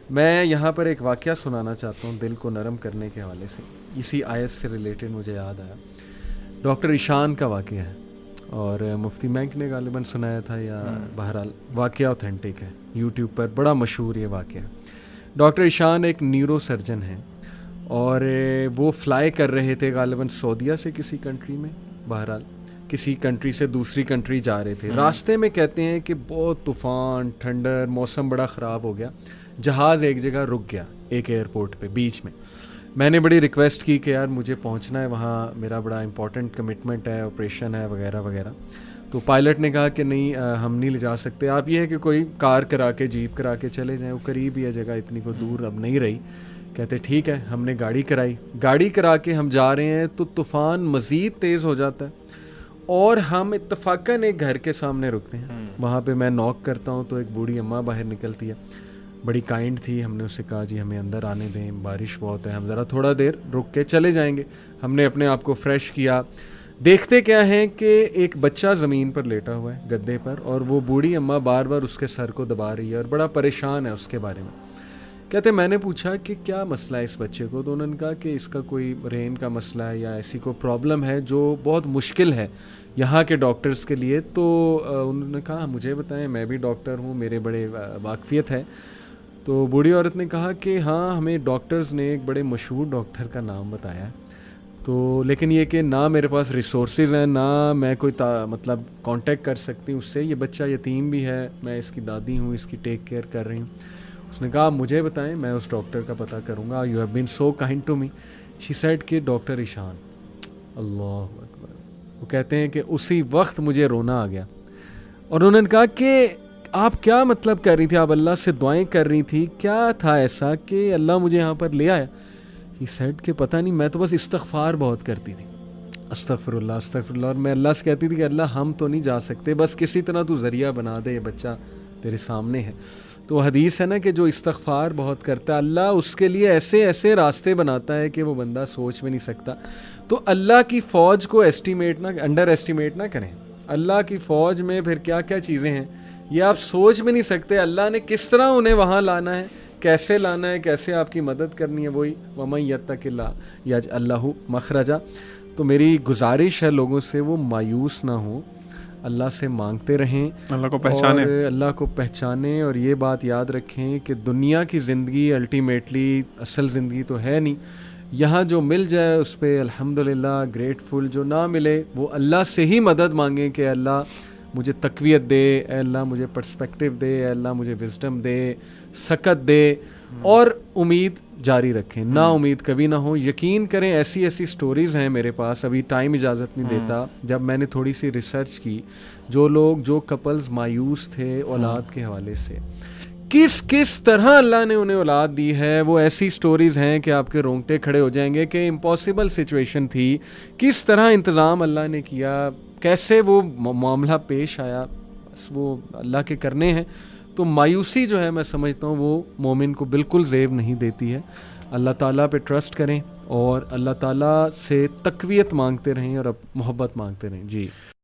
میں یہاں پر ایک واقعہ سنانا چاہتا ہوں دل کو نرم کرنے کے حوالے سے. اسی آیت سے ریلیٹڈ مجھے یاد آیا. ڈاکٹر ایشان کا واقعہ ہے اور مفتی مینک نے غالباً سنایا تھا, یا بہرحال واقعہ اوتھینٹک ہے, یوٹیوب پر بڑا مشہور یہ واقعہ. ڈاکٹر ایشان ایک نیورو سرجن ہیں اور وہ فلائی کر رہے تھے غالباً سعودیہ سے کسی کنٹری میں, بہرحال کسی کنٹری سے دوسری کنٹری جا رہے تھے. راستے میں کہتے ہیں کہ بہت طوفان, ٹھنڈر, موسم بڑا خراب ہو گیا. جہاز ایک جگہ رک گیا, ایک ایئرپورٹ پہ بیچ میں. میں نے بڑی ریکویسٹ کی کہ یار مجھے پہنچنا ہے وہاں, میرا بڑا امپورٹنٹ کمٹمنٹ ہے, آپریشن ہے وغیرہ وغیرہ. تو پائلٹ نے کہا کہ نہیں ہم نہیں لے جا سکتے, آپ یہ ہے کہ کوئی کار کرا کے, جیپ کرا کے چلے جائیں, وہ قریب ہی ہے جگہ, اتنی کوئی دور اب نہیں رہی. کہتے ٹھیک ہے. ہم نے گاڑی کرائی, گاڑی کرا کے ہم جا رہے ہیں تو طوفان مزید تیز ہو جاتا ہے اور ہم اتفاقاً ایک گھر کے سامنے رکتے ہیں. وہاں پہ میں نوک کرتا ہوں تو ایک بوڑھی اماں باہر نکلتی ہے, بڑی کائنڈ تھی. ہم نے اسے کہا جی ہمیں اندر آنے دیں, بارش بہت ہے, ہم ذرا تھوڑا دیر رک کے چلے جائیں گے. ہم نے اپنے آپ کو فریش کیا. دیکھتے کیا ہیں کہ ایک بچہ زمین پر لیٹا ہوا ہے گدے پر, اور وہ بوڑھی اماں بار بار اس کے سر کو دبا رہی ہے اور بڑا پریشان ہے اس کے بارے میں. کہتے میں نے پوچھا کہ کیا مسئلہ ہے اس بچے کو, تو انہوں نے کہا کہ اس کا کوئی برین کا مسئلہ ہے یا ایسی کوئی پرابلم ہے جو بہت مشکل ہے یہاں کے ڈاکٹرز کے لیے. تو انہوں نے کہا مجھے بتائیں, میں بھی ڈاکٹر ہوں, میرے بڑے واقفیت ہے. تو بوڑھی عورت نے کہا کہ ہاں ہمیں ڈاکٹرز نے ایک بڑے مشہور ڈاکٹر کا نام بتایا ہے, تو لیکن یہ کہ نہ میرے پاس ریسورسز ہیں, نہ میں کوئی مطلب کانٹیکٹ کر سکتی ہوں اس سے. یہ بچہ یتیم بھی ہے, میں اس کی دادی ہوں, اس کی ٹیک کیئر کر رہی ہوں. اس نے کہا مجھے بتائیں, میں اس ڈاکٹر کا پتہ کروں گا. You have been so kind to me. She said کہ ڈاکٹر ایشان. اللہ اکبر. وہ کہتے ہیں کہ اسی وقت مجھے رونا آ گیا, اور انہوں نے کہا کہ آپ کیا مطلب کر رہی تھی, آپ اللہ سے دعائیں کر رہی تھی, کیا تھا ایسا کہ اللہ مجھے یہاں پر لے آیا؟ ہی سیڈ کہ پتہ نہیں, میں تو بس استغفار بہت کرتی تھی, استغفر اللہ استغفر اللہ, اور میں اللہ سے کہتی تھی کہ اللہ ہم تو نہیں جا سکتے, بس کسی طرح تو ذریعہ بنا دے, یہ بچہ تیرے سامنے ہے. تو حدیث ہے نا کہ جو استغفار بہت کرتا ہے اللہ اس کے لیے ایسے ایسے راستے بناتا ہے کہ وہ بندہ سوچ بھی نہیں سکتا. تو اللہ کی فوج کو انڈر ایسٹیمیٹ نہ کریں. اللہ کی فوج میں پھر کیا کیا چیزیں ہیں یہ آپ سوچ بھی نہیں سکتے. اللہ نے کس طرح انہیں وہاں لانا ہے, کیسے لانا ہے, کیسے آپ کی مدد کرنی ہے. وہی وَمَن يَتَّقِ اللَّهَ يَجْعَل لَهُ مَخْرَجًا. تو میری گزارش ہے لوگوں سے وہ مایوس نہ ہوں, اللہ سے مانگتے رہیں, اللہ کو پہچانیں, اور اللہ کو پہچانیں. اور یہ بات یاد رکھیں کہ دنیا کی زندگی الٹیمیٹلی اصل زندگی تو ہے نہیں. یہاں جو مل جائے اس پہ الحمدللہ گریٹفل, جو نہ ملے وہ اللہ سے ہی مدد مانگیں کہ اللہ مجھے تقویت دے, اے اللہ مجھے پرسپیکٹیو دے, اے اللہ مجھے وزڈم دے, سکت دے, اور امید جاری رکھیں, نا امید کبھی نہ ہو. یقین کریں ایسی ایسی سٹوریز ہیں میرے پاس, ابھی ٹائم اجازت نہیں دیتا. جب میں نے تھوڑی سی ریسرچ کی, جو کپلز مایوس تھے اولاد کے حوالے سے, کس طرح اللہ نے انہیں اولاد دی ہے, وہ ایسی سٹوریز ہیں کہ آپ کے رونگٹے کھڑے ہو جائیں گے کہ امپاسبل سچویشن تھی, کس طرح انتظام اللہ نے کیا, کیسے وہ معاملہ پیش آیا. بس وہ اللہ کے کرنے ہیں. تو مایوسی جو ہے میں سمجھتا ہوں وہ مومن کو بالکل زیب نہیں دیتی ہے. اللہ تعالیٰ پہ ٹرسٹ کریں اور اللہ تعالیٰ سے تقویت مانگتے رہیں اور اب محبت مانگتے رہیں. جی